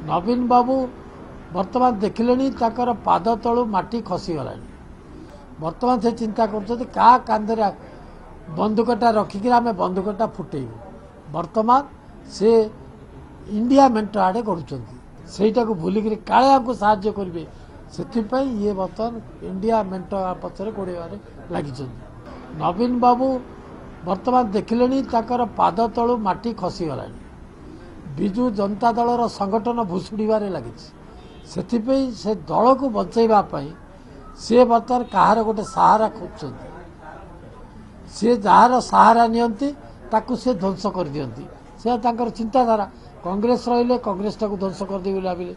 नवीन बाबू बर्तमान देखिले पाद तलू माटी खसीगला बर्तमान से चिंता कर बंदूकटा रखिक आम बंदूकटा फुटेबू बर्तमान से इंडिया मेंट आड़े गढ़ुंटा को भूलिक काले आमको साहाय्य करेंगे से ये बर्तमान इंडिया मेंट पचर गोड़े लगी नवीन बाबू बर्तमान देखिले पाद तलू माटी खसीगला विजु जनता दलर संगठन भुशुड़ार लगी से दल को बचाइवाई सी बर्तमान कहार गोटे सहारा खोज सी जार सहारा नियंती ताकू से ध्वंस कर दियंती से चिंताधारा कांग्रेस रहिले कांग्रेस टाक ध्वंस करदे भाविले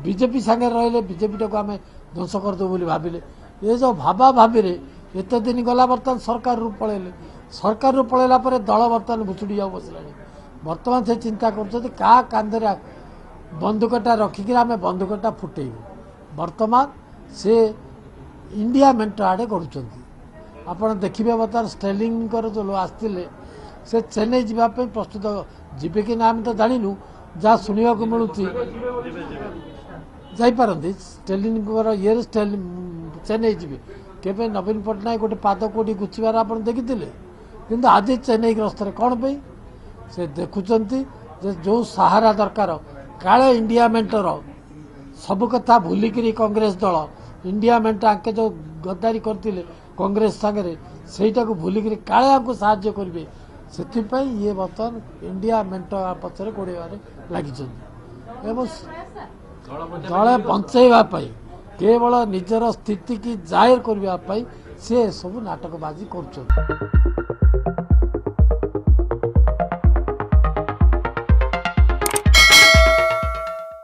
बीजेपी सांगे रहिले बीजेपी टाक आम ध्वंस करदे भाविले ये जो भाबा भाभी एत दिन गला बर्तमान सरकार रू पलैले सरकार रू पलैला दल बर्तमान भुचुड़ी जा बसला बर्तमान से चिंता कर बंदूकटा रखिक आम बंदूकटा फुटेबू बर्तमान से इंडिया मेंट आड़े गढ़ुंट आपड़ देखिए बर्तमान स्टेलिंग जो आसते से चेन्नई जावाई प्रस्तुत जीवे कि ना आम तो जानू जहाँ शुणा मिलूँ जापारती स्टेलिंग ये चेन्नई जी के नवीन पट्टनायक गोटे पाद कौटी गुच्छार आप देखी कि आज चेन्नई गस्तर कौन पे से देखुंट जो सहारा दरकार काले इंडिया मेंटर सब कथा भूलिक कांग्रेस दल इंडिया मेंट आके जो गद्दारी करते कांग्रेस सांगे से भूलिक काले आमको साहाय्य करेंगे से ये बर्तमान इंडिया मेंट पचर गोड़े लगी दल बचाइवाई केवल निजर स्थिति की जाहिर करने से सब नाटकबाजी कर।